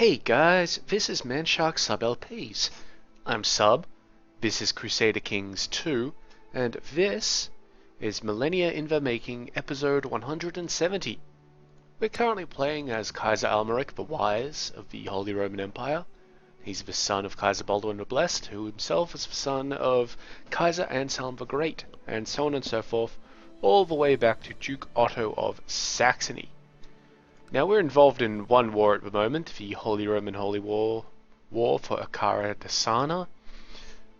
Hey guys, this is Manshark Sub LPs. I'm Sub, this is Crusader Kings II, and this is Millennia in the Making, episode 170. We're currently playing as Kaiser Almeric the Wise of the Holy Roman Empire. He's the son of Kaiser Baldwin the Blessed, who himself is the son of Kaiser Anselm the Great, and so on and so forth, all the way back to Duke Otto of Saxony. Now we're involved in one war at the moment, the Holy Roman Holy War for Akara Desana,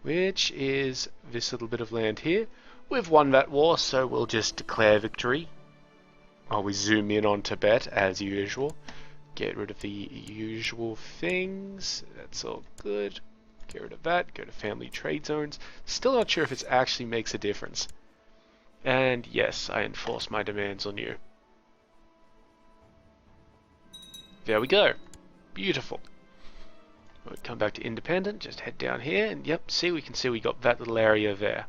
which is this little bit of land here. We've won that war, so we'll just declare victory. We zoom in on Tibet as usual. Get rid of the usual things. That's all good. Get rid of that. Go to family trade zones. Still not sure if it actually makes a difference. And yes, I enforce my demands on you. There we go. Beautiful. We'll come back to independent, just head down here, and yep, we can see we got that little area there.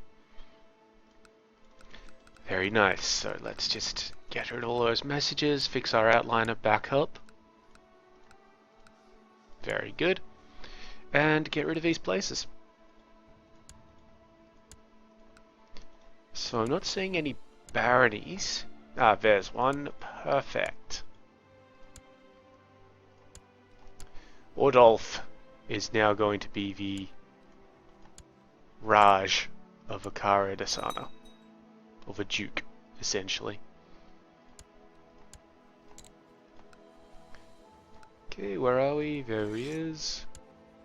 Very nice. So let's just get rid of all those messages, fix our outliner back up. Very good. And get rid of these places. So I'm not seeing any baronies. Ah, there's one. Perfect. Ordulf is now going to be the Raj of Akara Desana, or the Duke, essentially. Okay, where are we? There he is.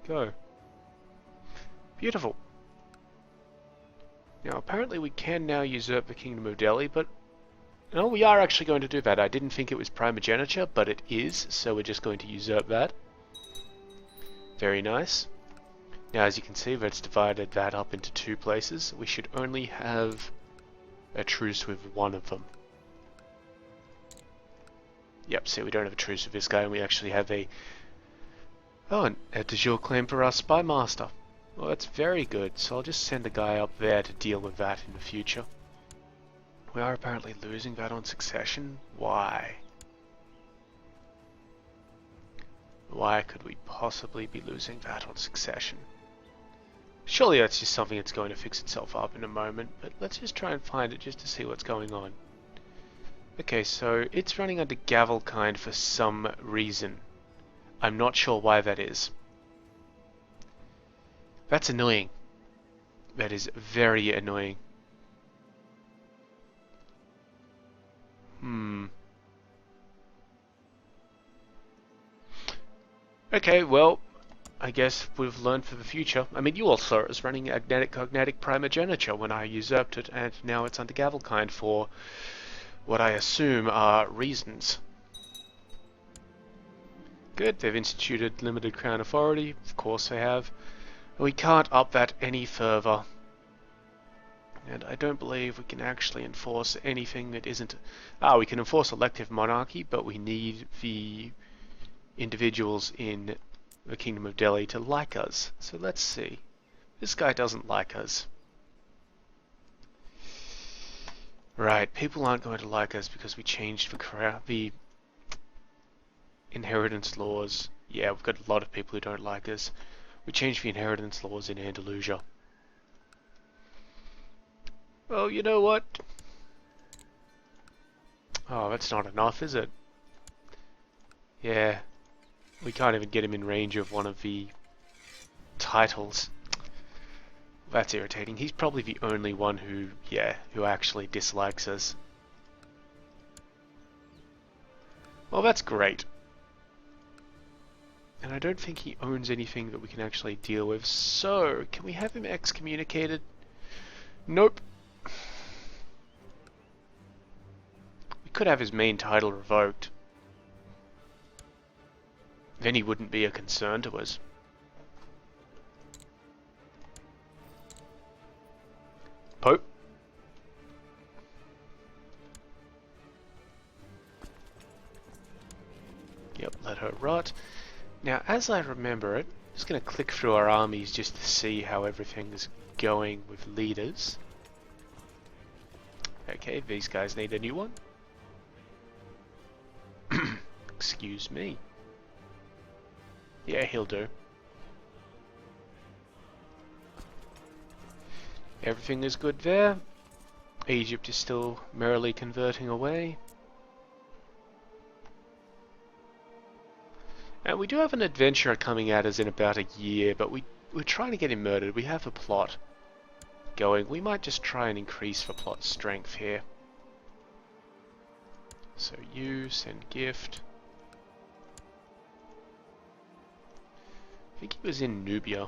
Go. Beautiful. Now, apparently we can now usurp the Kingdom of Delhi, but no, we are actually going to do that. I didn't think it was primogeniture, but it is, so we're just going to usurp that. Very nice. Now, as you can see, that's divided that up into two places. We should only have a truce with one of them. Yep, see, we don't have a truce with this guy, and we actually have a de jure claim for our spy master. Well, that's very good, so I'll just send a guy up there to deal with that in the future. We are apparently losing that on succession. Why? Why could we possibly be losing that on succession? Surely that's just something that's going to fix itself up in a moment, but let's just try and find it just to see what's going on. Okay, so it's running under Gavelkind for some reason. I'm not sure why that is. That's annoying. That is very annoying. Okay, well, I guess we've learned for the future. I mean, you all saw it was running agnatic cognatic primogeniture when I usurped it, and now it's under Gavelkind for what I assume are reasons. Good, they've instituted limited crown authority. Of course they have. We can't up that any further. And I don't believe we can actually enforce anything that isn't... we can enforce elective monarchy, but we need the individuals in the Kingdom of Delhi to like us. So let's see. This guy doesn't like us. Right, people aren't going to like us because we changed the inheritance laws. Yeah, we've got a lot of people who don't like us. We changed the inheritance laws in Andalusia. Well, you know what? Oh, that's not enough, is it? Yeah. We can't even get him in range of one of the titles. That's irritating. He's probably the only one who actually dislikes us. Well, that's great. And I don't think he owns anything that we can actually deal with. So, can we have him excommunicated? Nope. We could have his main title revoked. Then he wouldn't be a concern to us. Pope. Yep, let her rot. Now, as I remember it, I'm just going to click through our armies just to see how everything is going with leaders. Okay, these guys need a new one. Excuse me. Yeah, he'll do. Everything is good there. Egypt is still merrily converting away. And we do have an adventurer coming at us in about a year, but we're trying to get him murdered. We have a plot going. We might just try and increase the plot strength here. So you send gift. I think he was in Nubia.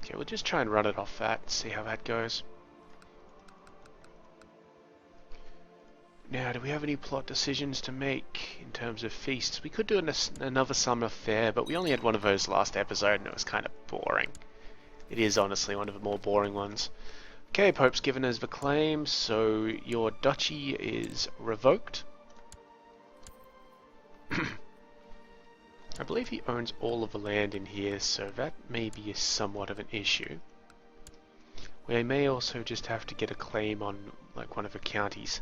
Okay, we'll just try and run it off that, see how that goes. Now, do we have any plot decisions to make in terms of feasts? We could do another summer fair, but we only had one of those last episode and it was kind of boring. It is honestly one of the more boring ones. Okay, Pope's given us the claim, so your duchy is revoked. I believe he owns all of the land in here, so that may be somewhat of an issue. We may also just have to get a claim on like one of the counties.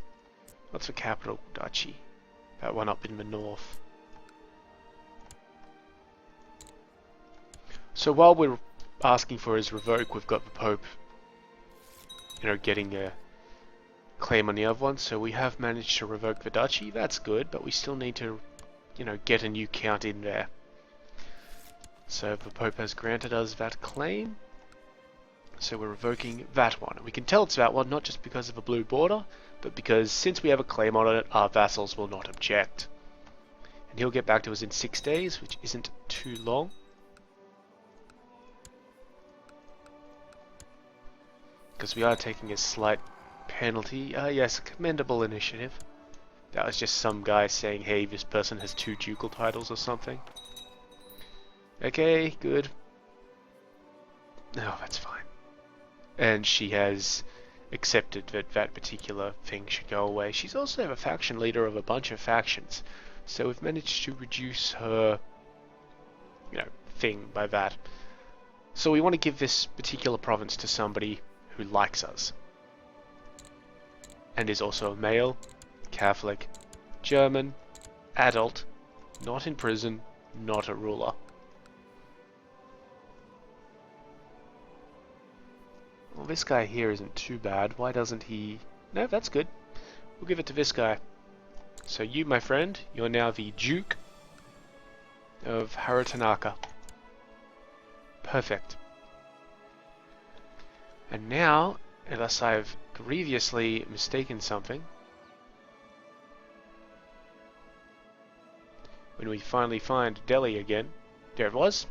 What's the capital duchy? That one up in the north. So while we're asking for his revoke, we've got the Pope, you know, getting a claim on the other one. So we have managed to revoke the duchy. That's good, but we still need to, you know, get a new count in there. So the Pope has granted us that claim. So we're revoking that one. We can tell it's that one not just because of a blue border, but because since we have a claim on it, our vassals will not object. And he'll get back to us in 6 days, which isn't too long. Because we are taking a slight penalty. Yes, a commendable initiative. That was just some guy saying, hey, this person has 2 ducal titles or something. Okay, good. Oh, that's fine. And she has accepted that that particular thing should go away. She's also a faction leader of a bunch of factions. So we've managed to reduce her, you know, thing by that. So we want to give this particular province to somebody who likes us. And is also a male, Catholic, German, adult, not in prison, not a ruler. Well, this guy here isn't too bad. Why doesn't he... No, that's good. We'll give it to this guy. So you, my friend, you're now the Duke of Haratanaka. Perfect. And now, unless I've grievously mistaken something, when we finally find Delhi again, there it was.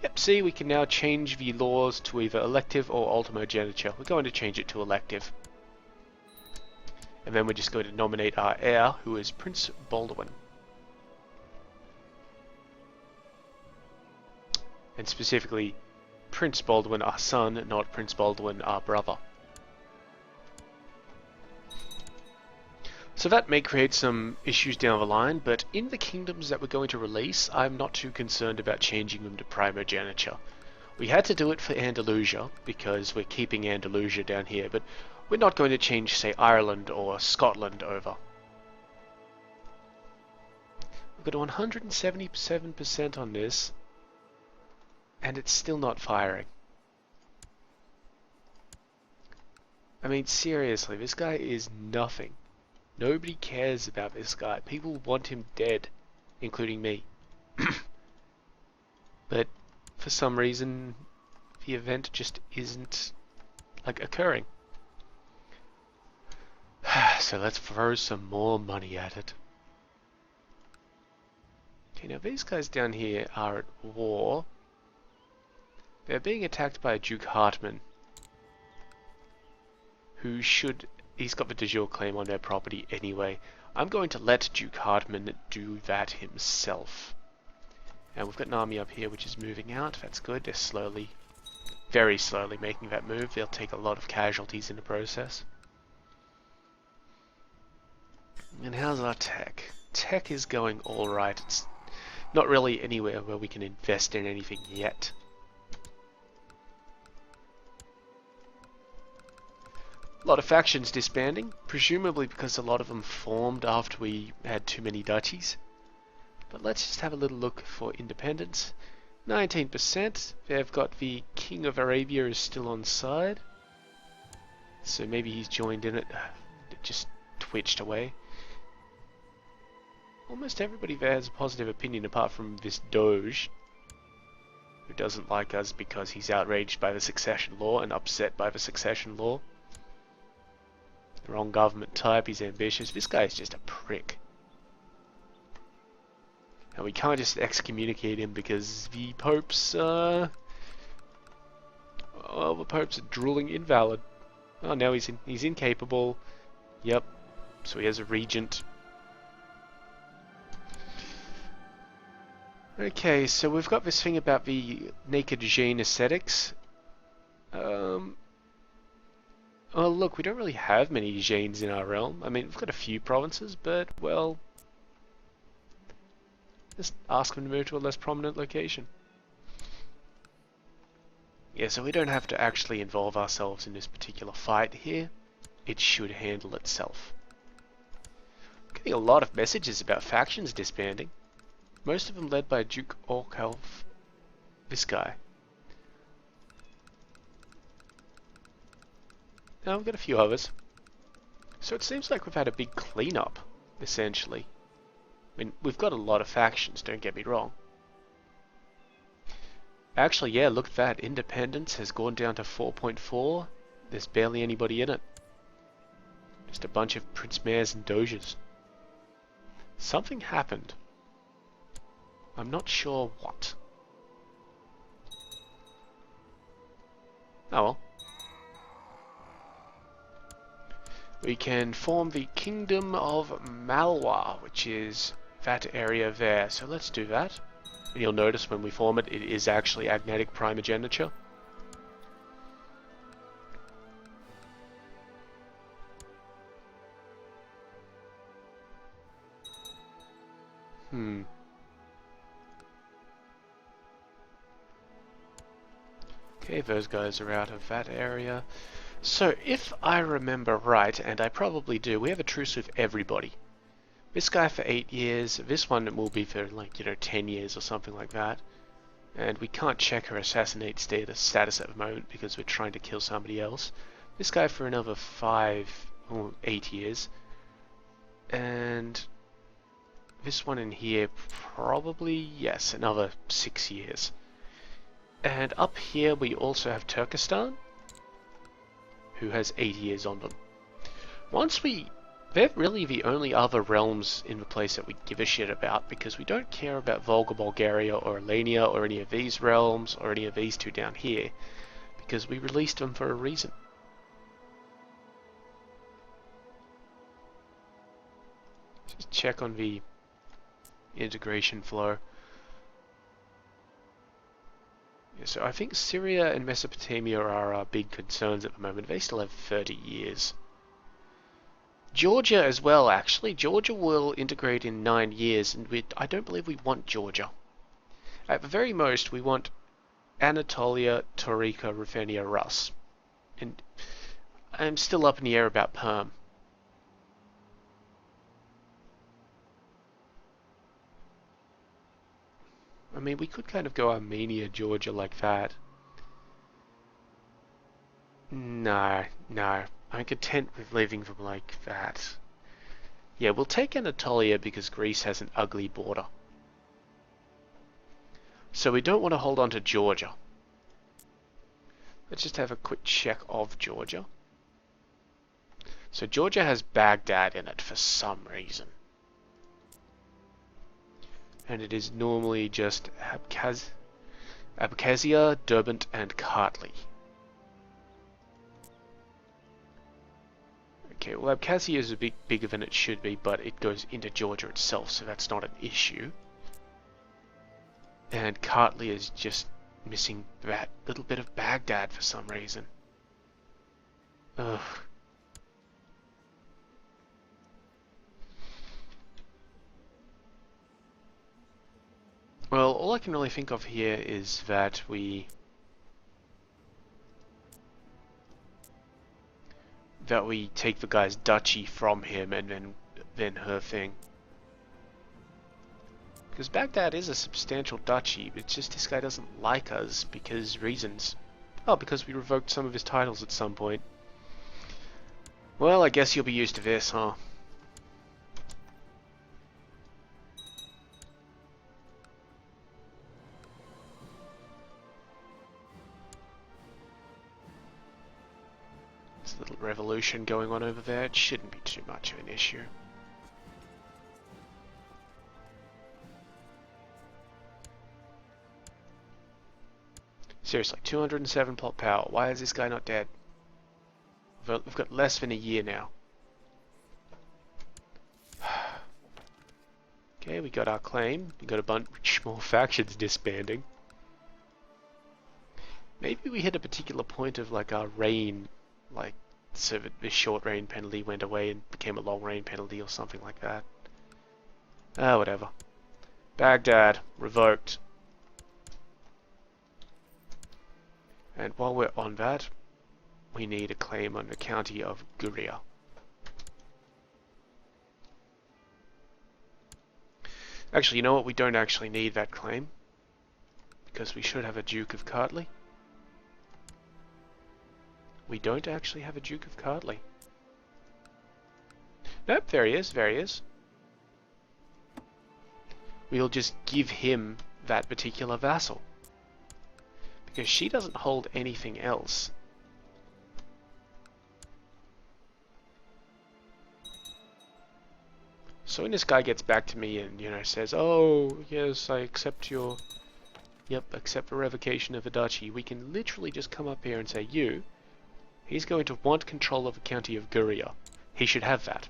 Yep, see, we can now change the laws to either elective or ultimogeniture. We're going to change it to elective. And then we're just going to nominate our heir, who is Prince Baldwin. And specifically, Prince Baldwin, our son, not Prince Baldwin, our brother. So that may create some issues down the line, but in the kingdoms that we're going to release, I'm not too concerned about changing them to primogeniture. We had to do it for Andalusia, because we're keeping Andalusia down here, but we're not going to change, say, Ireland or Scotland over. We've got 177% on this, and it's still not firing. I mean, seriously, this guy is nothing. Nobody cares about this guy. People want him dead, including me. But for some reason, the event just isn't, like, occurring. So let's throw some more money at it. Okay, now these guys down here are at war. They're being attacked by Duke Hartmann, who should... He's got the de jure claim on their property anyway. I'm going to let Duke Hartmann do that himself. And we've got an army up here which is moving out. That's good. They're slowly, very slowly making that move. They'll take a lot of casualties in the process. And how's our tech? Tech is going alright. It's not really anywhere where we can invest in anything yet. A lot of factions disbanding, presumably because a lot of them formed after we had too many duchies. But let's just have a little look for independence. 19%. They've got the King of Arabia is still on side. So maybe he's joined in it. It just twitched away. Almost everybody there has a positive opinion apart from this Doge, who doesn't like us because he's outraged by the succession law and upset by the succession law. The wrong government type, he's ambitious. This guy is just a prick. And we can't just excommunicate him because the Pope's, well, the Pope's a drooling invalid. Oh, now he's incapable. Yep. So he has a regent. Okay, so we've got this thing about the naked Jain ascetics. Oh look, we don't really have many Jains in our realm. I mean, we've got a few provinces, but, well, just ask them to move to a less prominent location. Yeah, so we don't have to actually involve ourselves in this particular fight here. It should handle itself. I'm getting a lot of messages about factions disbanding. Most of them led by Duke Orkalf. This guy. Now we've got a few others. So it seems like we've had a big cleanup, essentially. I mean, we've got a lot of factions, don't get me wrong. Actually, yeah, look at that. Independence has gone down to 4.4. There's barely anybody in it. Just a bunch of Prince Mayors and Doges. Something happened. I'm not sure what. Oh well. We can form the Kingdom of Malwa, which is that area there. So let's do that. And you'll notice when we form it, it is actually agnatic primogeniture. Okay, those guys are out of that area. So, if I remember right, and I probably do, we have a truce with everybody. This guy for 8 years, this one will be for, like, 10 years or something like that. And we can't check her assassinate status at the moment because we're trying to kill somebody else. This guy for another 5 or 8 years. And this one in here probably, yes, another 6 years. And up here we also have Turkestan, who has 80 years on them. They're really the only other realms in the place that we give a shit about, because we don't care about Volga, Bulgaria, or Millennia, or any of these realms, or any of these two down here, because we released them for a reason. Just check on the integration flow. So I think Syria and Mesopotamia are our big concerns at the moment. They still have 30 years. Georgia as well, actually. Georgia will integrate in 9 years, and I don't believe we want Georgia. At the very most, we want Anatolia, Taurika, Ruthenia, Rus. And I'm still up in the air about Perm. I mean, we could kind of go Armenia, Georgia like that. No. I'm content with leaving them like that. Yeah, we'll take Anatolia because Greece has an ugly border. So we don't want to hold on to Georgia. Let's just have a quick check of Georgia. So Georgia has Baghdad in it for some reason. And it is normally just Abkhazia, Derbent, and Kartli. Okay, well, Abkhazia is a bit bigger than it should be, but it goes into Georgia itself, so that's not an issue. And Kartli is just missing that little bit of Baghdad for some reason. Ugh. Well, all I can really think of here is that we that we take the guy's duchy from him and then her thing. Because Baghdad is a substantial duchy, it's just this guy doesn't like us because reasons. Oh, because we revoked some of his titles at some point. Well, I guess you'll be used to this, huh? There's a little revolution going on over there. It shouldn't be too much of an issue. Seriously, 207 plot power. Why is this guy not dead? We've got less than a year now. Okay, we got our claim. We got a bunch more factions disbanding. Maybe we hit a particular point of like our reign, like so that this short reign penalty went away and became a long reign penalty or something like that. Ah, whatever. Baghdad, revoked. And while we're on that, we need a claim on the county of Guria. Actually, you know what? We don't actually need that claim, because we should have a Duke of Kartli. We don't actually have a Duke of Kartli. Nope, there he is, there he is. We'll just give him that particular vassal, because she doesn't hold anything else. So when this guy gets back to me and, you know, says, oh, yes, I accept your... Yep, accept the revocation of the duchy, we can literally just come up here and say, he's going to want control of the county of Guria. He should have that.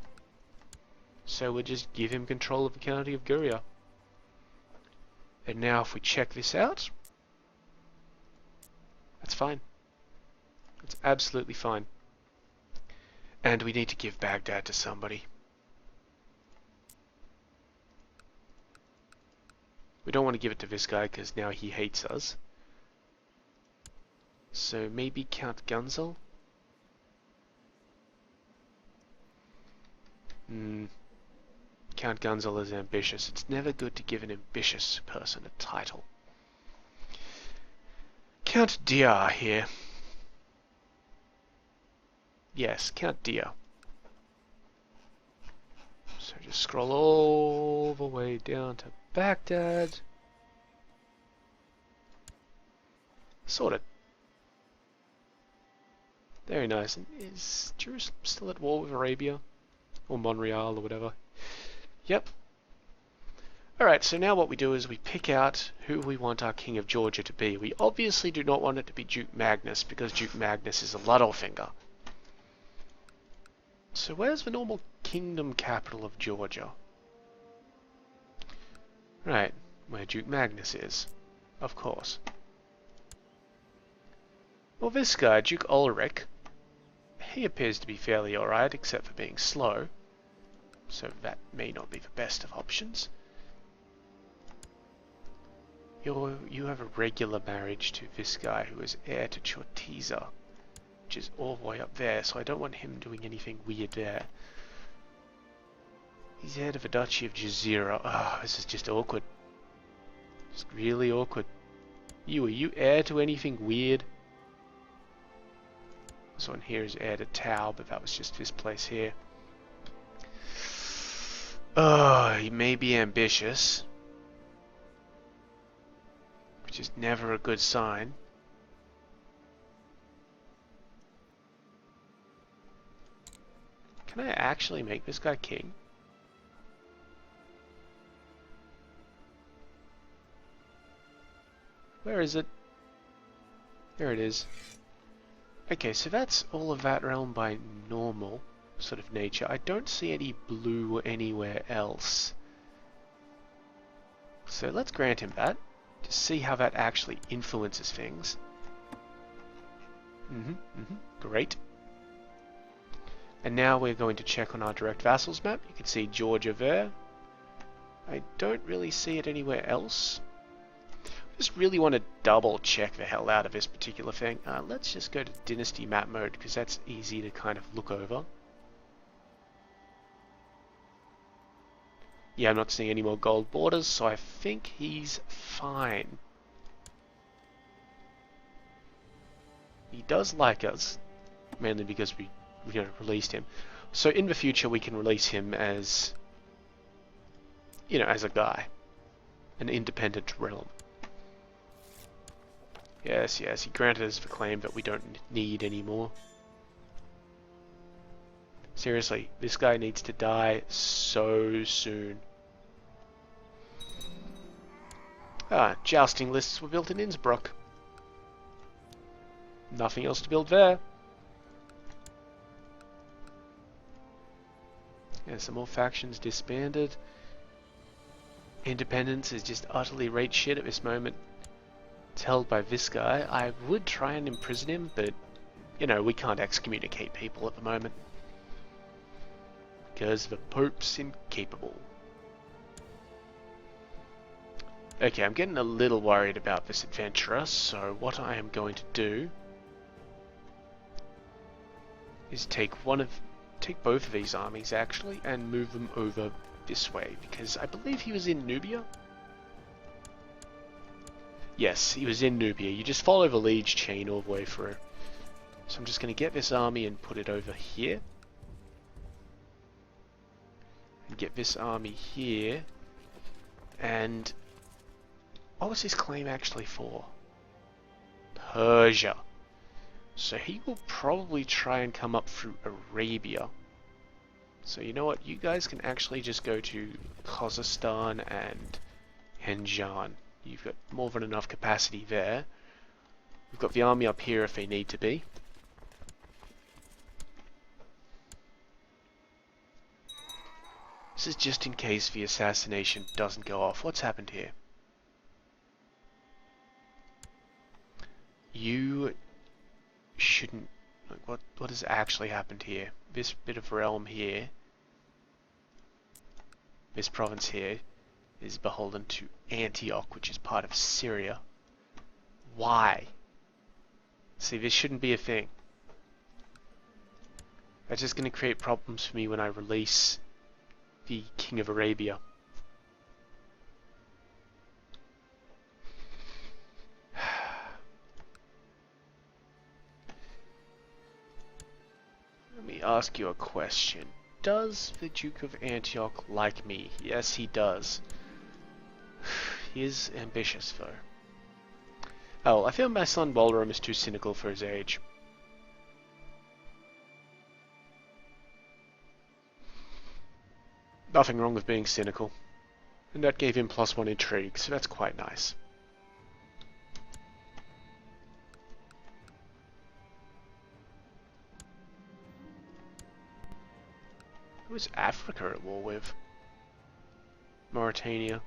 So we'll just give him control of the county of Guria. And now if we check this out, that's fine. It's absolutely fine. And we need to give Baghdad to somebody. We don't want to give it to this guy because now he hates us. So maybe Count Gunzel? Count Gunzel is ambitious. It's never good to give an ambitious person a title. Count Dia here. Yes, Count Dia. So just scroll all the way down to Baghdad. Sorted. Very nice. And is Jerusalem still at war with Arabia? Or Monreal or whatever? Yep. Alright, so now what we do is we pick out who we want our King of Georgia to be. We obviously do not want it to be Duke Magnus, because Duke Magnus is a Littlefinger. So where's the normal kingdom capital of Georgia? Right, where Duke Magnus is. Of course. Well, this guy, Duke Ulrich, he appears to be fairly alright, except for being slow. So that may not be the best of options. You have a regular marriage to this guy who is heir to Chortiza, which is all the way up there, so I don't want him doing anything weird there. He's heir to the Duchy of Jazeera. Ah, this is just awkward. Just really awkward. Are you heir to anything weird? This one here is heir to Tau, but that was just this place here. Oh, he may be ambitious, which is never a good sign. Can I actually make this guy king? Where is it? There it is. Okay, so that's all of that realm by normal sort of nature. I don't see any blue anywhere else. So let's grant him that, to see how that actually influences things. Great. And now we're going to check on our direct vassals map. You can see Georgia there. I don't really see it anywhere else. just really want to double check the hell out of this particular thing. Let's just go to Dynasty map mode because that's easy to kind of look over. Yeah, I'm not seeing any more gold borders, so I think he's fine. He does like us, mainly because we released him. So in the future we can release him as, as a guy. An independent realm. Yes, he granted us the claim that we don't need anymore. Seriously, this guy needs to die so soon. Jousting lists were built in Innsbruck. Nothing else to build there. Yeah, some more factions disbanded. Independence is just utterly rate shit at this moment. It's held by this guy. I would try and imprison him, but, we can't excommunicate people at the moment. Because the Pope's incapable. Okay, I'm getting a little worried about this adventurer, so what I am going to do is take both of these armies actually and move them over this way, because I believe he was in Nubia. Yes, he was in Nubia. You just follow the liege chain all the way through. So I'm just going to get this army and put it over here. And get this army here. And what was his claim actually for? Persia. So he will probably try and come up through Arabia. So you know what? You guys can actually just go to Kazakhstan and Henjan. You've got more than enough capacity there. We've got the army up here if they need to be. This is just in case the assassination doesn't go off. What's happened here? You shouldn't... Like, what has actually happened here? This bit of realm here, this province here, is beholden to Antioch, which is part of Syria. Why? See, this shouldn't be a thing. That's just going to create problems for me when I release the King of Arabia. Let me ask you a question. Does the Duke of Antioch like me? Yes, he does. He is ambitious, though. Oh, I feel my son Baldrum is too cynical for his age. Nothing wrong with being cynical. And that gave him +1 intrigue, so that's quite nice. Who is Africa at war with? Mauritania.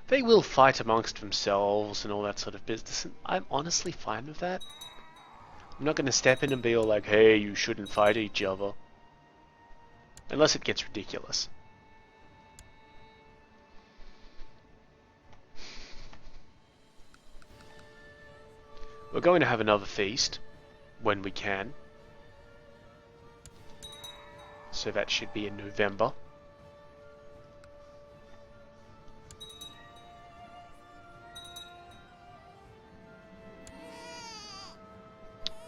They will fight amongst themselves and all that sort of business, and I'm honestly fine with that. I'm not going to step in and be all like, hey, you shouldn't fight each other. Unless it gets ridiculous. We're going to have another feast when we can. So that should be in November.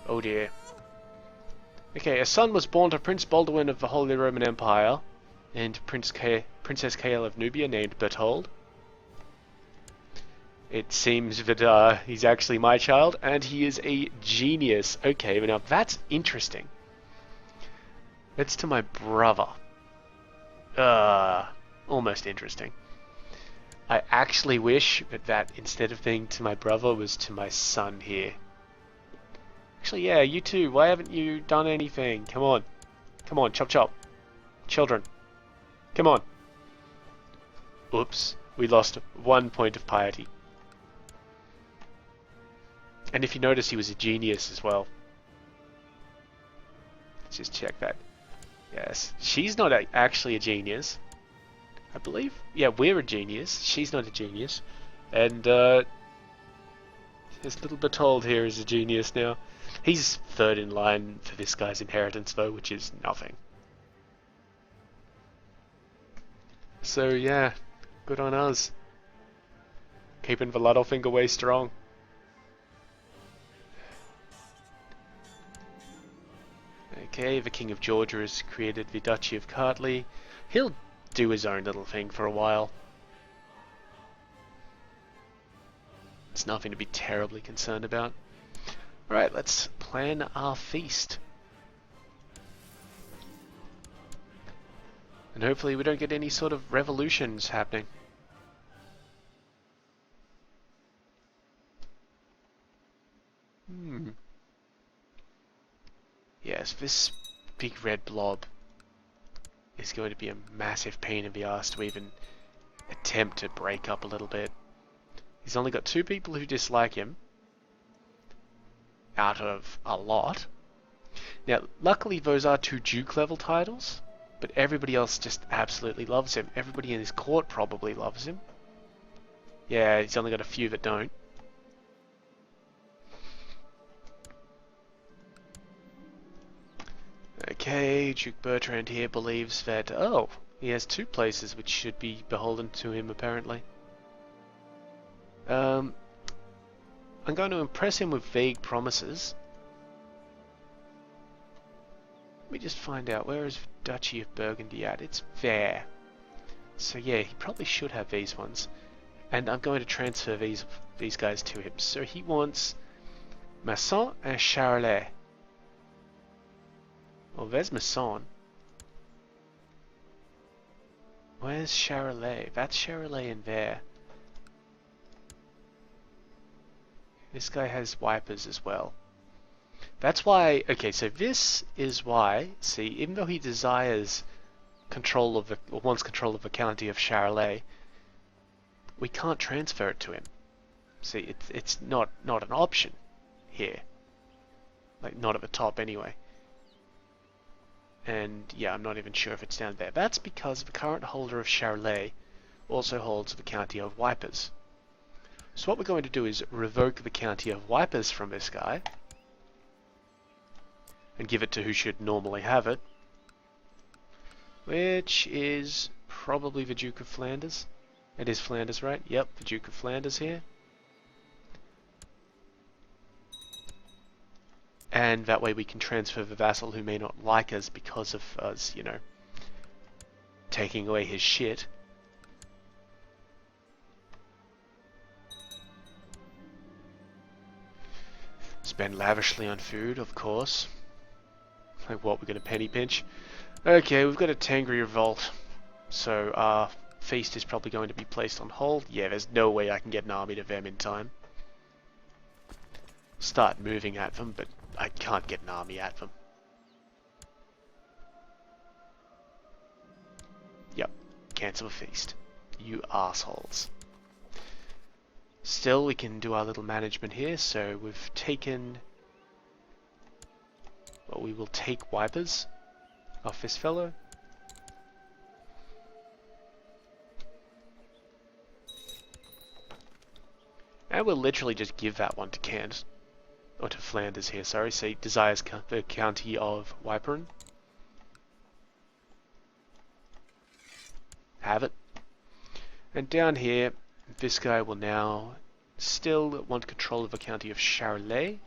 Oh dear. Okay, a son was born to Prince Baldwin of the Holy Roman Empire and Princess Kael of Nubia named Berthold. It seems that he's actually my child and he is a genius. Okay, but now that's interesting. It's to my brother. Almost interesting. I actually wish that instead of being to my brother was to my son here. Actually, yeah, you too. Why haven't you done anything? Come on. Come on, chop chop. Children. Come on. Oops. We lost 1 point of piety. And if you notice, he was a genius as well. Let's just check that. Yes. She's not actually a genius. I believe. Yeah, we're a genius. She's not a genius. And, This little Bertold here is a genius now. He's third in line for this guy's inheritance though, which is nothing. So yeah, good on us. Keeping the Littlefinger way strong. Okay, the King of Georgia has created the Duchy of Kartli. He'll do his own little thing for a while. It's nothing to be terribly concerned about. Alright, let's plan our feast. And hopefully we don't get any sort of revolutions happening. Yes, this big red blob is going to be a massive pain in the ass to even attempt to break up a little bit. He's only got 2 people who dislike him out of a lot. Now, luckily those are 2 Duke level titles, but everybody else just absolutely loves him. Everybody in his court probably loves him. Yeah, he's only got a few that don't. Okay, Duke Bertrand here believes that, oh, he has 2 places which should be beholden to him apparently. I'm going to impress him with vague promises. Let me just find out, where is Duchy of Burgundy at? It's there. So yeah, he probably should have these ones. And I'm going to transfer these guys to him. So he wants Masson and Charolais. Well, there's Masson. Where's Charolais? That's Charolais in there. This guy has wipers as well. That's why, okay, so this is why, see, even though he desires control of the, or wants control of the county of Charolais, we can't transfer it to him. See, it's not an option here. Like, not at the top anyway. And yeah, I'm not even sure if it's down there. That's because the current holder of Charolais also holds the county of Wipers. So what we're going to do is revoke the county of Wipers from this guy and give it to who should normally have it, which is probably the Duke of Flanders. It is Flanders, right? Yep, the Duke of Flanders here. And that way we can transfer the vassal who may not like us because of us, you know, taking away his shit. Spend lavishly on food, of course. Like what, we're going to penny pinch? Okay, we've got a Tangri revolt. So our feast is probably going to be placed on hold. Yeah, there's no way I can get an army to them in time. Start moving at them, but I can't get an army at them. Yep, cancel the feast. You assholes. Still, we can do our little management here, so we've taken... Well, we will take Wipers off this fellow. And we'll literally just give that one to Kent. Or to Flanders here, sorry. So he desires the county of Wypern. Have it. And down here, this guy will now still want control of the county of Charolais.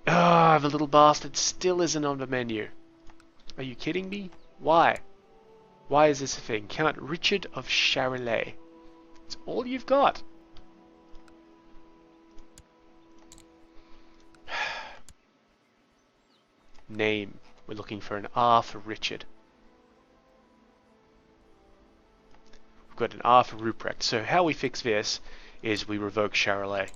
Ah, the little bastard still isn't on the menu. Are you kidding me? Why? Why is this a thing? Count Richard of Charolais. It's all you've got. Name. We're looking for an R for Richard. We've got an R for Ruprecht. So how we fix this is we revoke Charolais.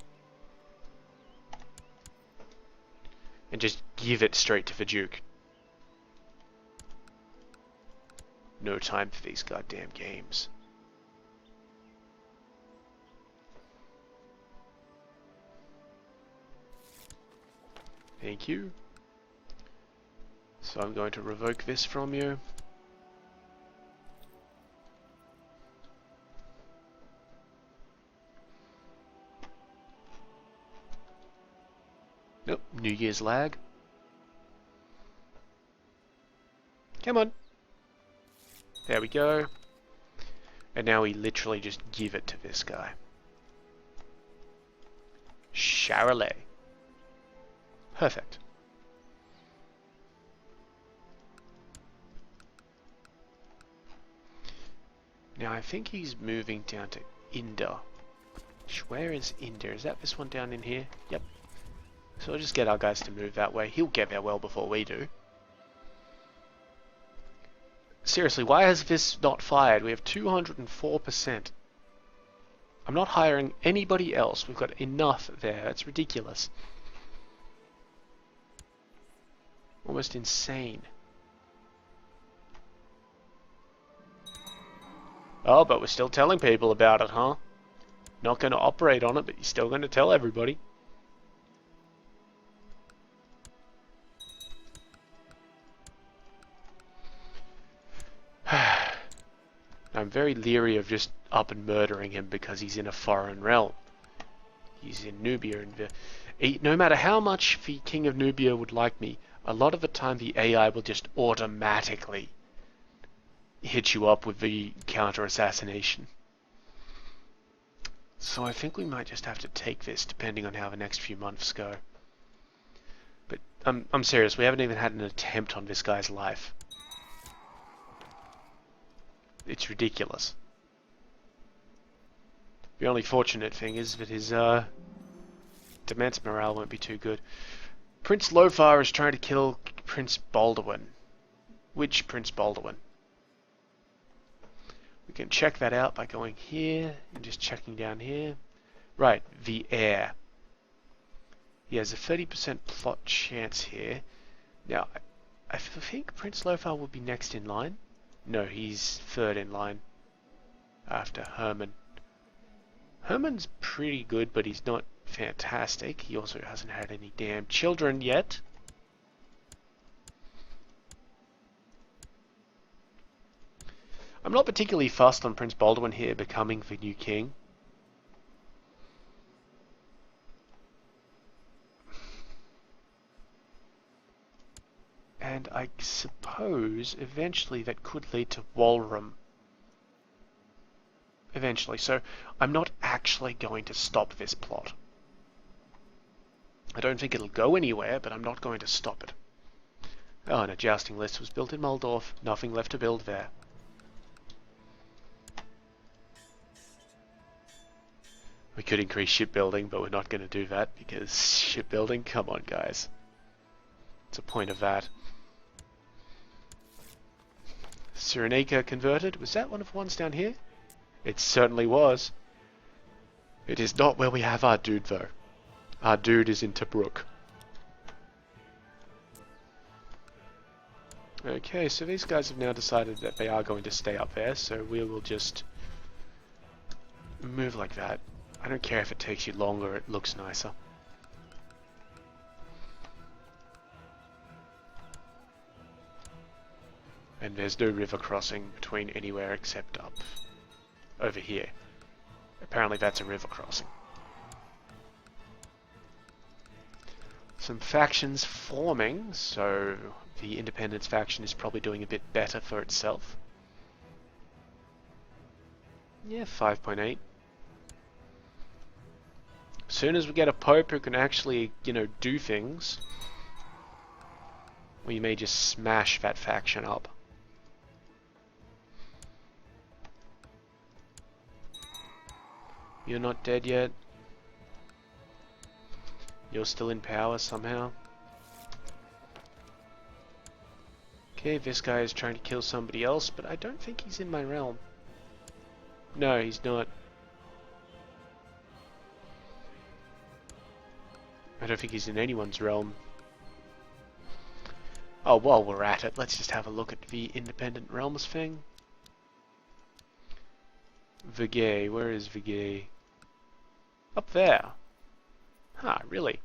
And just give it straight to the Duke. No time for these goddamn games. Thank you. So I'm going to revoke this from you. New Year's lag. Come on. There we go. And now we literally just give it to this guy. Charolais. Perfect. Now I think he's moving down to Inder. Where is Inder? Is that this one down in here? Yep. So we'll just get our guys to move that way. He'll get there well before we do. Seriously, why has this not fired? We have 204%. I'm not hiring anybody else. We've got enough there. It's ridiculous. Almost insane. Oh, but we're still telling people about it, huh? Not going to operate on it, but you're still going to tell everybody. I'm very leery of just up and murdering him because he's in a foreign realm. He's in Nubia, and no matter how much the King of Nubia would like me, a lot of the time the AI will just automatically hit you up with the counter-assassination. So I think we might just have to take this depending on how the next few months go. But I'm serious, we haven't even had an attempt on this guy's life. It's ridiculous. The only fortunate thing is that his defense morale won't be too good. Prince Lofar is trying to kill Prince Baldwin. Which Prince Baldwin? We can check that out by going here and just checking down here. Right, the heir. He has a 30% plot chance here. Now, I think Prince Lofar will be next in line. No, he's third in line after Herman. Herman's pretty good, but he's not fantastic. He also hasn't had any damn children yet. I'm not particularly fussed on Prince Baldwin here becoming the new king. And I suppose eventually that could lead to Walram. Eventually, so I'm not actually going to stop this plot. I don't think it'll go anywhere, but I'm not going to stop it. Oh, and a jousting list was built in Muldorf. Nothing left to build there. We could increase shipbuilding, but we're not going to do that because shipbuilding, come on guys. What's the point of that? Cyrenaica converted. Was that one of the ones down here? It certainly was. It is not where we have our dude though. Our dude is in Tobruk. Okay, so these guys have now decided that they are going to stay up there, so we will just move like that. I don't care if it takes you longer, it looks nicer. And there's no river crossing between anywhere except up over here. Apparently that's a river crossing. Some factions forming, so the Independence faction is probably doing a bit better for itself. Yeah, 5.8. As soon as we get a pope who can actually, you know, do things, we may just smash that faction up. You're not dead yet. You're still in power somehow. Okay, this guy is trying to kill somebody else, but I don't think he's in my realm. No, he's not. I don't think he's in anyone's realm. Oh, while we're at it, let's just have a look at the Independent Realms thing. Vigay, where is Vigay? Up there. Huh, really?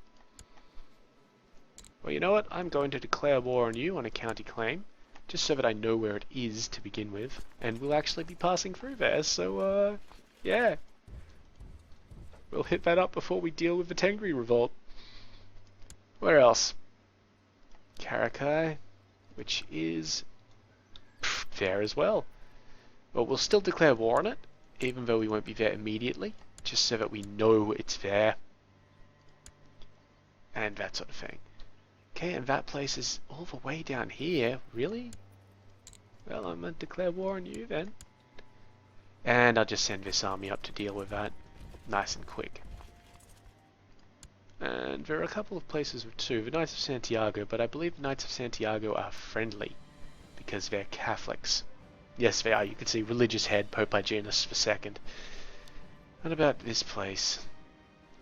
Well, you know what? I'm going to declare war on you on a county claim, just so that I know where it is to begin with, and we'll actually be passing through there, so, yeah. We'll hit that up before we deal with the Tengri revolt. Where else? Karakai, which is there as well. But we'll still declare war on it, even though we won't be there immediately, just so that we know it's there. And that sort of thing. Okay, and that place is all the way down here. Really? Well, I'm going to declare war on you then. And I'll just send this army up to deal with that. Nice and quick. And there are a couple of places too. The Knights of Santiago, but I believe the Knights of Santiago are friendly. Because they're Catholics. Yes, they are. You can see religious head, Pope Hyginus II. What about this place?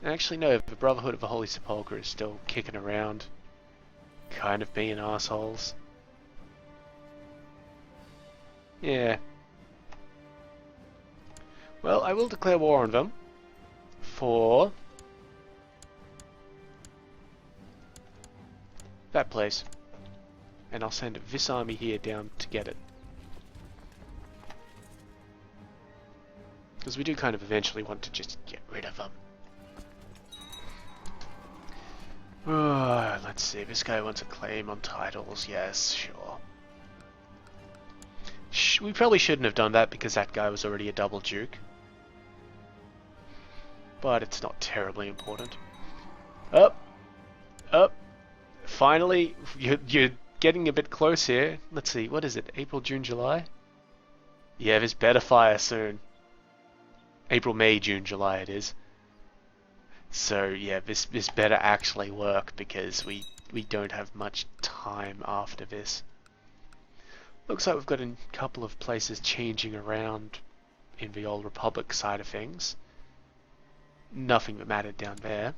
Actually, no. The Brotherhood of the Holy Sepulchre is still kicking around. Kind of being assholes. Yeah. Well, I will declare war on them. For that place. And I'll send this army here down to get it. Because we do kind of eventually want to just get rid of them. Let's see, this guy wants a claim on titles. Yes, sure. We probably shouldn't have done that because that guy was already a double duke. But it's not terribly important. Up! Up! Finally, you're getting a bit close here. Let's see, what is it? April, June, July? Yeah, this better fire soon. April, May, June, July it is. So yeah, this better actually work because we don't have much time after this. Looks like we've got a couple of places changing around in the old Republic side of things. Nothing that mattered down there.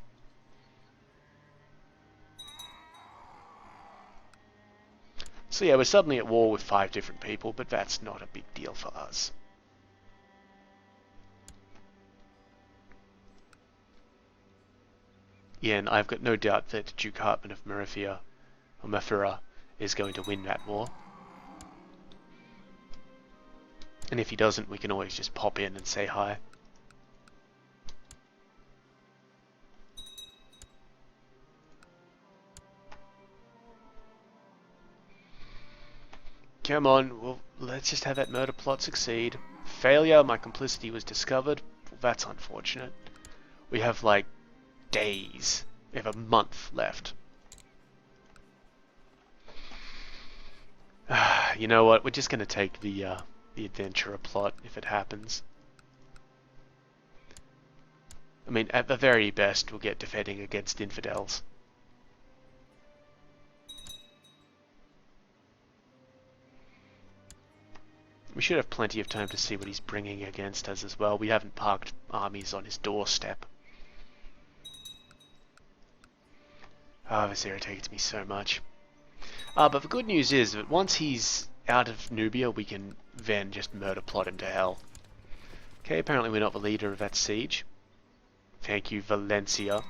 So yeah, we're suddenly at war with 5 different people, but that's not a big deal for us. Yeah, and I've got no doubt that Duke Hartman of Murphira is going to win that war. And if he doesn't, we can always just pop in and say hi. Come on, well, let's just have that murder plot succeed. Failure, my complicity was discovered. Well, that's unfortunate. We have, like, days. We have a month left. You know what? We're just going to take the adventurer plot if it happens. I mean, at the very best, we'll get defending against infidels. We should have plenty of time to see what he's bringing against us as well. We haven't parked armies on his doorstep. Oh, this irritates me so much. But the good news is that once he's out of Nubia, we can then just murder plot him to hell. Okay, apparently we're not the leader of that siege. Thank you, Valencia.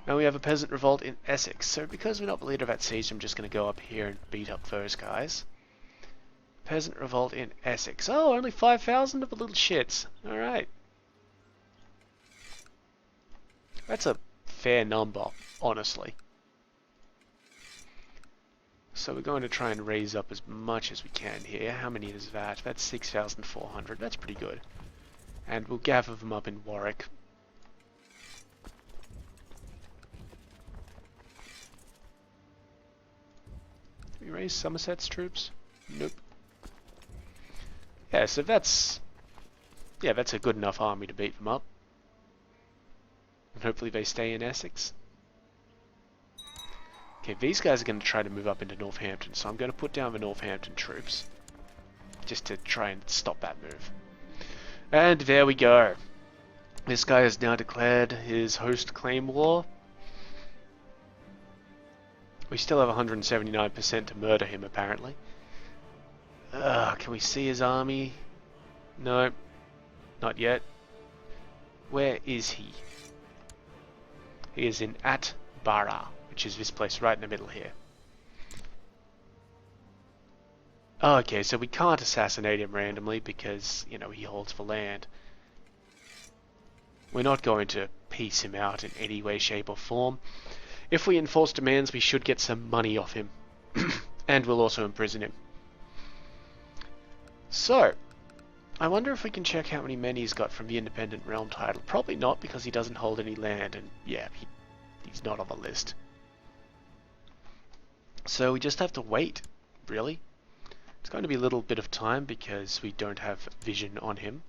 Now we have a peasant revolt in Essex. So because we're not the leader of that siege, I'm just going to go up here and beat up those guys. Peasant revolt in Essex. Oh, only 5,000 of the little shits. Alright. That's a fair number, honestly. So we're going to try and raise up as much as we can here. How many is that? That's 6,400. That's pretty good. And we'll gather them up in Warwick. Did we raise Somerset's troops? Nope. Yeah, so that's a good enough army to beat them up. And hopefully they stay in Essex. Okay, these guys are going to try to move up into Northampton, so I'm going to put down the Northampton troops. Just to try and stop that move. And there we go. This guy has now declared his host claim war. We still have 179% to murder him, apparently. Can we see his army? No, not yet. Where is he? He is in Atbara, which is this place right in the middle here. Okay, so we can't assassinate him randomly because, you know, he holds the land. We're not going to piece him out in any way, shape or form. If we enforce demands, we should get some money off him. And we'll also imprison him. So, I wonder if we can check how many men he's got from the independent realm title. Probably not, because he doesn't hold any land, and yeah, he's not on the list. So we just have to wait, really. It's going to be a little bit of time because we don't have vision on him.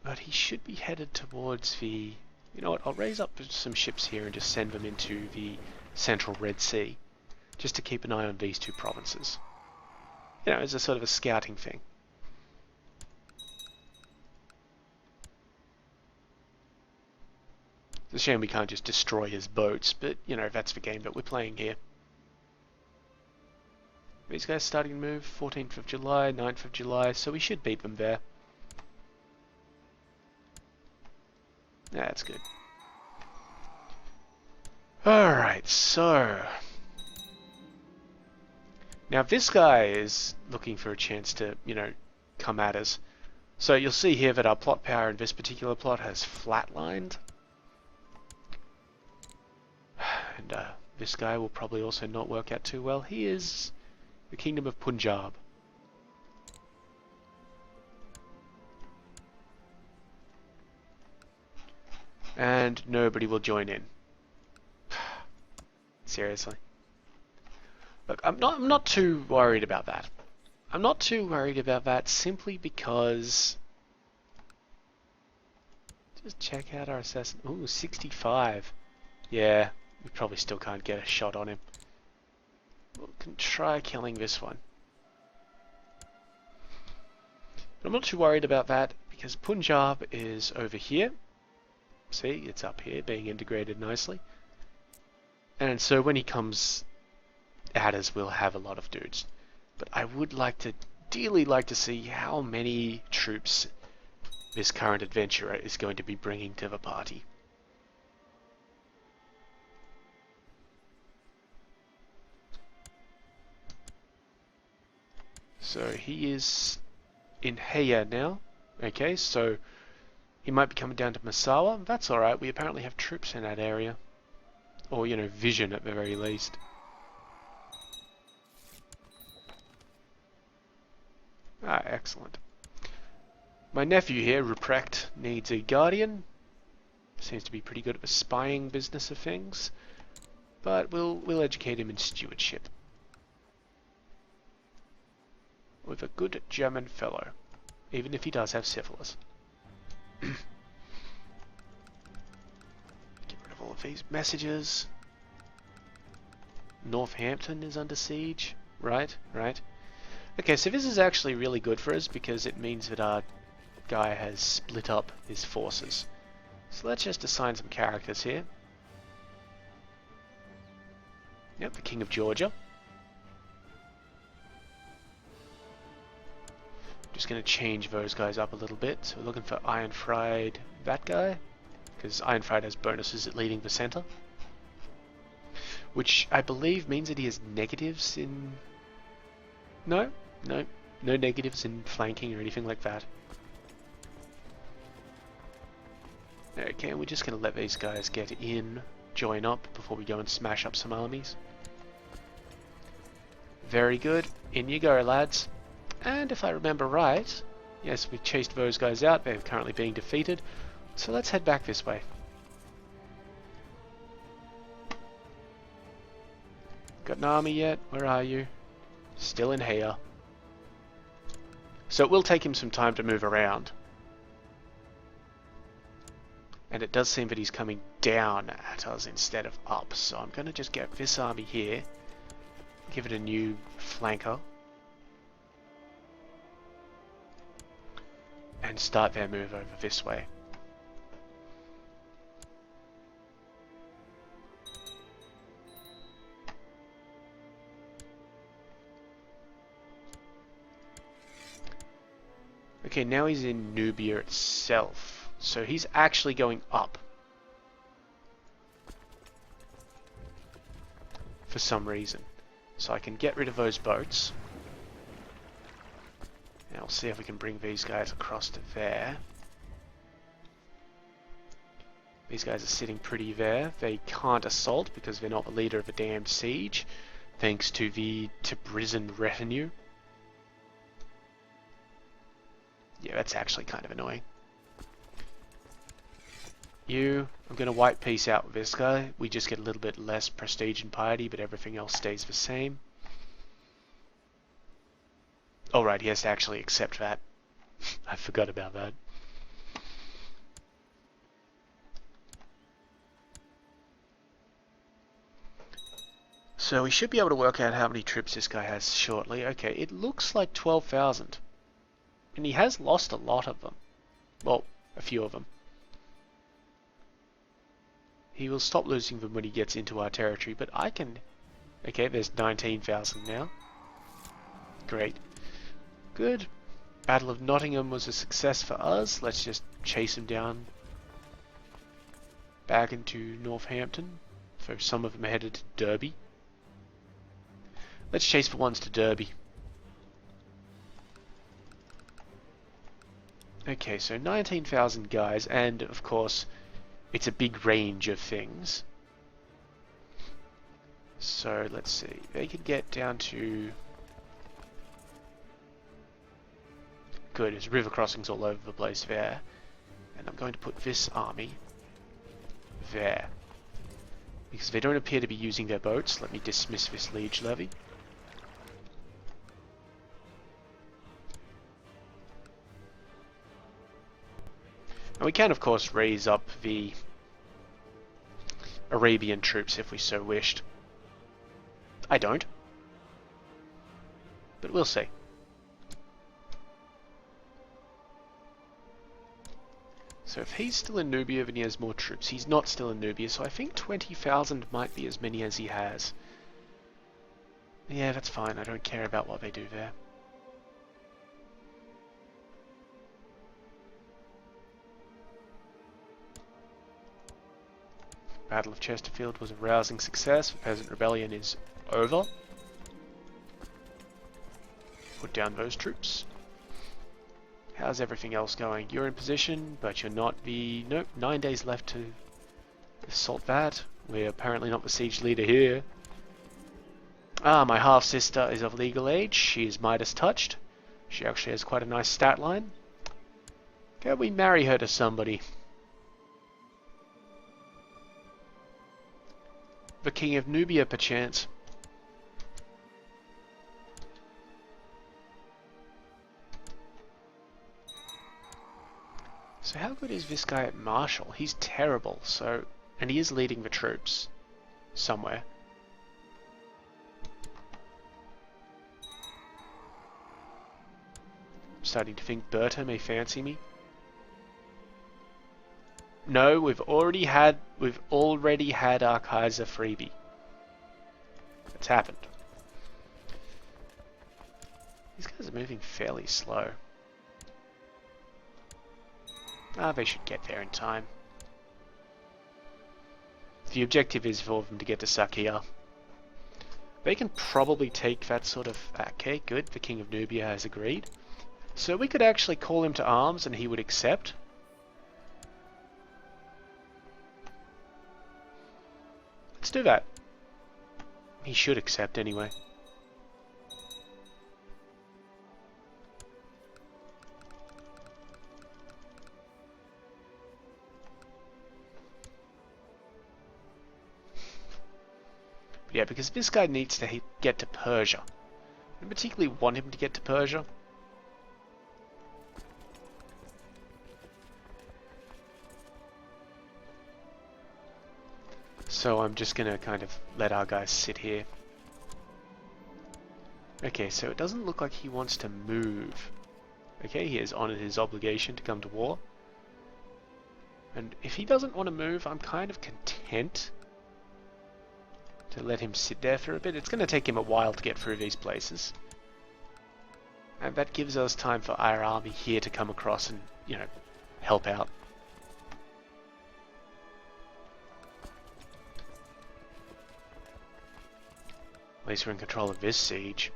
But he should be headed towards the... You know what, I'll raise up some ships here and just send them into the central Red Sea, just to keep an eye on these two provinces. You know, as a sort of a scouting thing. It's a shame we can't just destroy his boats, but, you know, that's the game that we're playing here. These guys starting to move, 14th of July, 9th of July, so we should beat them there. Yeah, that's good. Alright, so... Now this guy is looking for a chance to, you know, come at us. So you'll see here that our plot power in this particular plot has flatlined. And this guy will probably also not work out too well. He is the Kingdom of Punjab. And nobody will join in. Seriously. Look, I'm not too worried about that. I'm not too worried about that simply because... Just check out our assassin. Ooh, 65. Yeah, we probably still can't get a shot on him. We can try killing this one. But I'm not too worried about that because Punjab is over here. See, it's up here, being integrated nicely. And so when he comes at us, we'll have a lot of dudes. But I would dearly like to see how many troops this current adventurer is going to be bringing to the party. So he is in Heya now. Okay, so he might be coming down to Masawa. That's alright, we apparently have troops in that area. Or, you know, vision at the very least. Ah, excellent. My nephew here, Ruprecht, needs a guardian. Seems to be pretty good at the spying business of things. But we'll educate him in stewardship. With a good German fellow. Even if he does have syphilis. Get rid of all of these messages. Northampton is under siege. Right. Okay, so this is actually really good for us because it means that our guy has split up his forces. So let's just assign some characters here. Yep, the King of Georgia. Just going to change those guys up a little bit. So we're looking for Iron Fried, that guy, because Iron Fried has bonuses at leading the center, which I believe means that he has negatives in... No negatives in flanking or anything like that. Okay, we're just going to let these guys get in, join up before we go and smash up some armies. Very good. In you go, lads. And if I remember right, yes, we chased those guys out. They're currently being defeated. So let's head back this way. Got an army yet? Where are you? Still in here. So it will take him some time to move around. And it does seem that he's coming down at us instead of up. So I'm going to just get this army here. Give it a new flanker. And start their move over this way. Okay, now he's in Nubia itself. So he's actually going up. For some reason. So I can get rid of those boats. And I'll see if we can bring these guys across to there. These guys are sitting pretty there. They can't assault because they're not the leader of a damned siege, thanks to the Tabrizen retinue. Yeah, that's actually kind of annoying. I'm going to white peace out with this guy. We just get a little bit less prestige and piety, but everything else stays the same. Alright, he has to actually accept that. I forgot about that. So we should be able to work out how many troops this guy has shortly. Okay, it looks like 12,000. And he has lost a lot of them. Well, a few of them. He will stop losing them when he gets into our territory, but I can... Okay, there's 19,000 now. Great. Good. Battle of Nottingham was a success for us. Let's just chase him down back into Northampton. So some of them are headed to Derby. Let's chase the ones to Derby. Okay, so 19,000 guys, and of course, it's a big range of things. So let's see, they could get down to... Good, there's river crossings all over the place there. And I'm going to put this army there. Because they don't appear to be using their boats, let me dismiss this liege levy. And we can, of course, raise up the Arabian troops if we so wished. I don't. But we'll see. So if he's still in Nubia, then he has more troops. He's not still in Nubia, so I think 20,000 might be as many as he has. Yeah, that's fine. I don't care about what they do there. Battle of Chesterfield was a rousing success. The Peasant Rebellion is over. Put down those troops. How's everything else going? You're in position, but you're not the... Nope, 9 days left to assault that. We're apparently not the siege leader here. Ah, my half-sister is of legal age. She is Midas touched. She actually has quite a nice stat line. Can we marry her to somebody? The King of Nubia, perchance. So how good is this guy at Marshal? He's terrible, so... And he is leading the troops. Somewhere. I'm starting to think Berta may fancy me. No, we've already had our Kaiser freebie. It's happened. These guys are moving fairly slow. Ah, they should get there in time. The objective is for them to get to Sakia. They can probably take that sort of... Okay, good. The King of Nubia has agreed. So we could actually call him to arms and he would accept. Let's do that. He should accept anyway. Yeah, because this guy needs to get to Persia. I particularly want him to get to Persia. So I'm just going to kind of let our guys sit here. Okay, so it doesn't look like he wants to move. Okay, he has honoured his obligation to come to war. And if he doesn't want to move, I'm kind of content to let him sit there for a bit. It's going to take him a while to get through these places. And that gives us time for our army here to come across and, you know, help out. At least we're in control of this siege.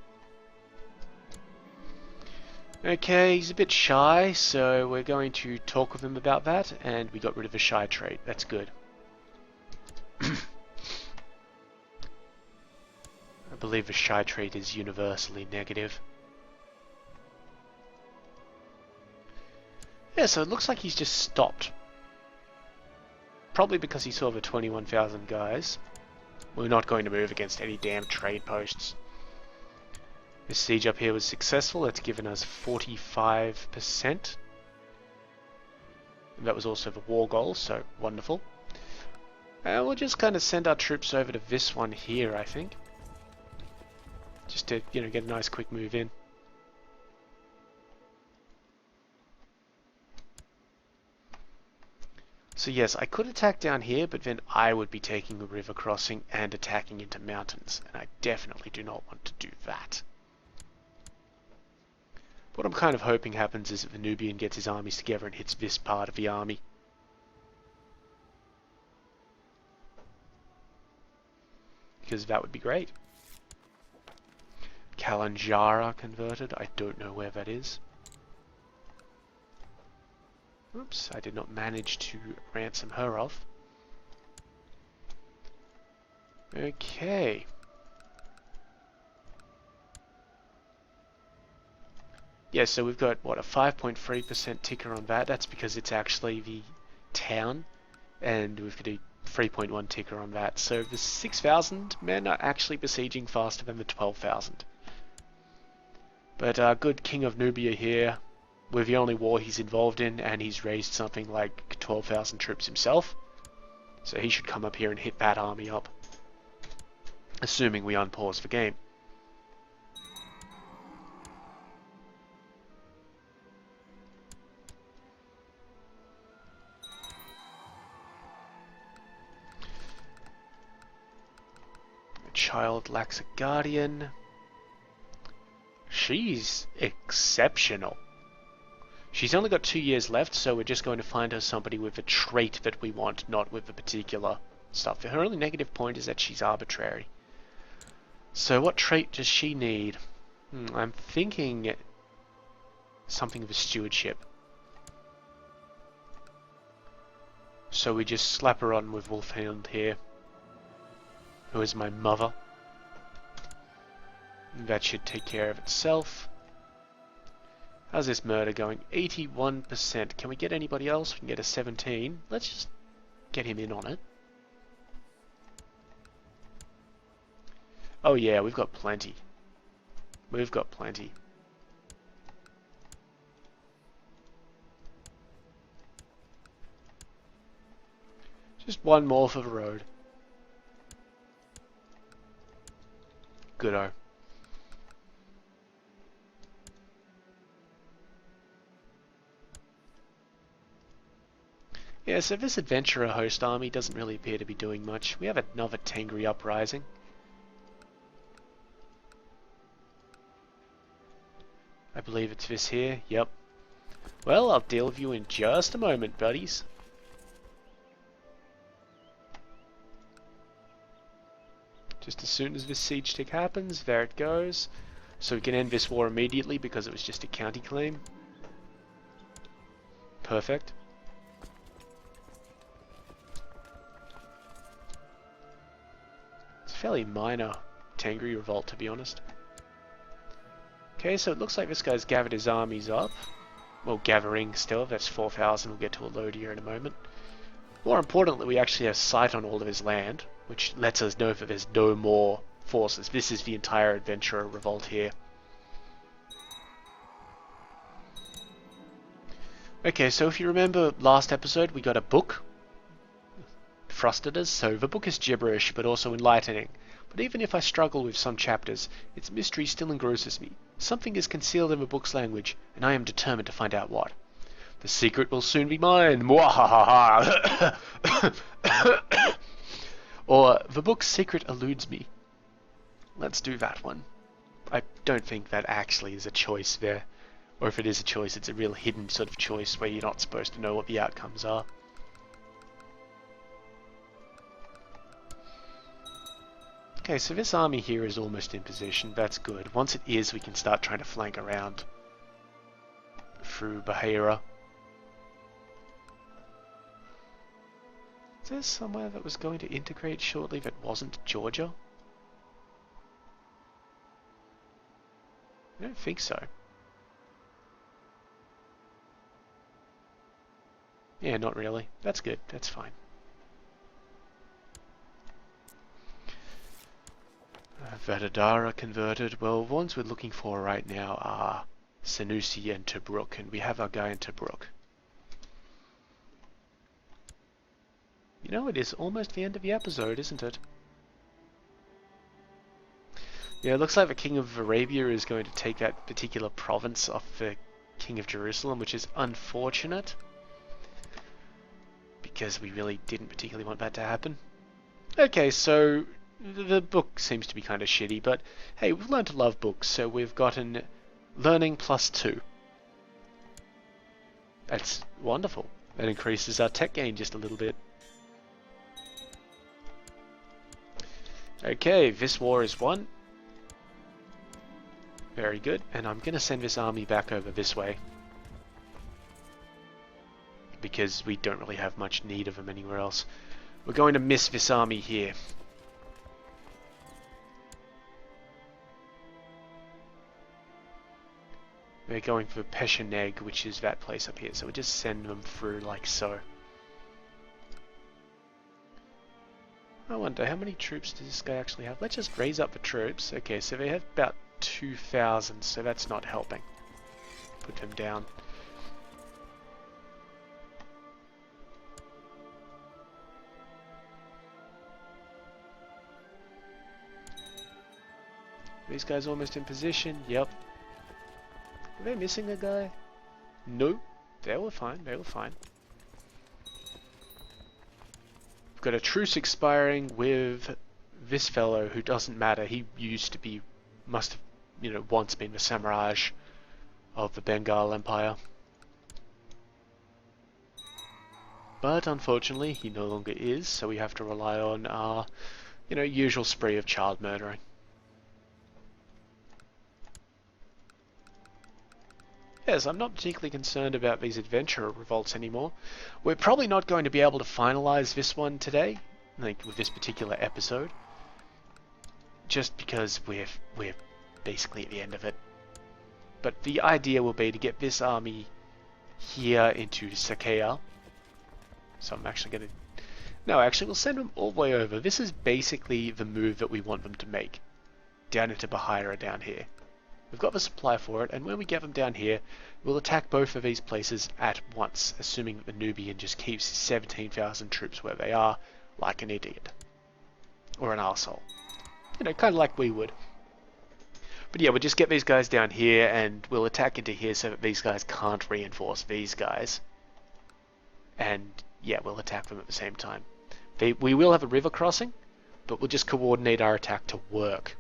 Okay, he's a bit shy, so we're going to talk with him about that, and we got rid of a shy trait. That's good. I believe a shy trait is universally negative. Yeah, so it looks like he's just stopped. Probably because he saw the 21,000 guys. We're not going to move against any damn trade posts. This siege up here was successful. It's given us 45%. That was also the war goal, so wonderful. And we'll just kind of send our troops over to this one here, I think. Just to, get a nice quick move in. So yes, I could attack down here, but then I would be taking a river crossing and attacking into mountains, and I definitely do not want to do that. What I'm kind of hoping happens is that the Nubian gets his armies together and hits this part of the army. Because that would be great. Kalanjara converted, I don't know where that is. Oops, I did not manage to ransom her off. Okay. Yeah, so we've got, what, a 5.3% ticker on that. That's because it's actually the town, and we've got a 3.1 ticker on that. So the 6,000 men are actually besieging faster than the 12,000. But good King of Nubia here. We're the only war he's involved in, and he's raised something like 12,000 troops himself. So he should come up here and hit that army up. Assuming we unpause the game. A child lacks a guardian. She's exceptional. She's only got 2 years left, so we're just going to find her somebody with a trait that we want, not with the particular stuff. Her only negative point is that she's arbitrary. So what trait does she need? I'm thinking something of a stewardship. So we just slap her on with Wolfhound here, who is my mother. That should take care of itself. How's this murder going? 81%. Can we get anybody else? We can get a 17. Let's just get him in on it. Oh yeah, we've got plenty. We've got plenty. Just one more for the road. Goodo. Yeah, so this adventurer host army doesn't really appear to be doing much. We have another Tengri uprising. I believe it's this here. Yep. Well, I'll deal with you in just a moment, buddies. Just as soon as this siege tick happens, there it goes. So we can end this war immediately because it was just a county claim. Perfect. It's a fairly minor Tengri revolt, to be honest. Okay, so it looks like this guy's gathered his armies up. Well, gathering still. That's 4,000. We'll get to a load here in a moment. More importantly, we actually have sight on all of his land, which lets us know that there's no more forces. This is the entire adventurer revolt here. Okay, so if you remember last episode, we got a book. Frusted us, so the book is gibberish, but also enlightening. But even if I struggle with some chapters, its mystery still engrosses me. Something is concealed in the book's language, and I am determined to find out what. The secret will soon be mine. Mwahaha. Or, the book's secret eludes me. Let's do that one. I don't think that actually is a choice there. Or if it is a choice, it's a real hidden sort of choice where you're not supposed to know what the outcomes are. Okay, so this army here is almost in position. That's good. Once it is, we can start trying to flank around. through Bahira. Is there somewhere that was going to integrate shortly that wasn't Georgia? I don't think so. Yeah, not really. That's good. That's fine. Vadodara converted. Well, the ones we're looking for right now are Senussi and Tobruk, and we have our guy in Tobruk. You know, it is almost the end of the episode, isn't it? Yeah, it looks like the King of Arabia is going to take that particular province off the King of Jerusalem, which is unfortunate, because we really didn't particularly want that to happen. Okay, so the book seems to be kind of shitty, but hey, we've learned to love books, so we've gotten learning +2. That's wonderful. That increases our tech gain just a little bit. Okay, this war is won. Very good, and I'm going to send this army back over this way, because we don't really have much need of them anywhere else. We're going to miss this army here. We're going for Pesheneg, which is that place up here, so we'll just send them through like so. I wonder, how many troops does this guy actually have? Let's just raise up the troops. Okay, so they have about 2,000, so that's not helping. Put them down. These guys almost in position. Yep. Are they missing a guy? No. They were fine. They were fine. We've got a truce expiring with this fellow who doesn't matter. He used to be, must have, you know, once been the Samaraj of the Bengal Empire. But unfortunately, he no longer is, so we have to rely on our, you know, usual spree of child murdering. Yes, I'm not particularly concerned about these adventurer revolts anymore. We're probably not going to be able to finalize this one today, like with this particular episode, just because we're basically at the end of it. But the idea will be to get this army here into Sakea. So I'm actually going to... No, actually we'll send them all the way over. This is basically the move that we want them to make. Down into Bahira down here. We've got the supply for it, and when we get them down here, we'll attack both of these places at once, assuming that the Nubian just keeps 17,000 troops where they are, like an idiot. Or an arsehole. You know, kind of like we would. But yeah, we'll just get these guys down here, and we'll attack into here so that these guys can't reinforce these guys. And yeah, we'll attack them at the same time. We will have a river crossing, but we'll just coordinate our attack to work.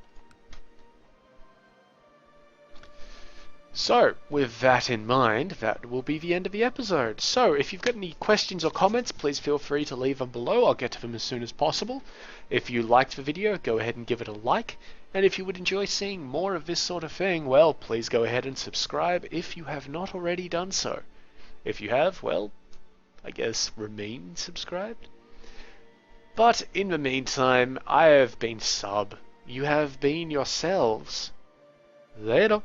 So, with that in mind, that will be the end of the episode. So, if you've got any questions or comments, please feel free to leave them below. I'll get to them as soon as possible. If you liked the video, go ahead and give it a like. And if you would enjoy seeing more of this sort of thing, well, please go ahead and subscribe if you have not already done so. If you have, well, I guess remain subscribed. But in the meantime, I have been Sub. You have been yourselves. Later.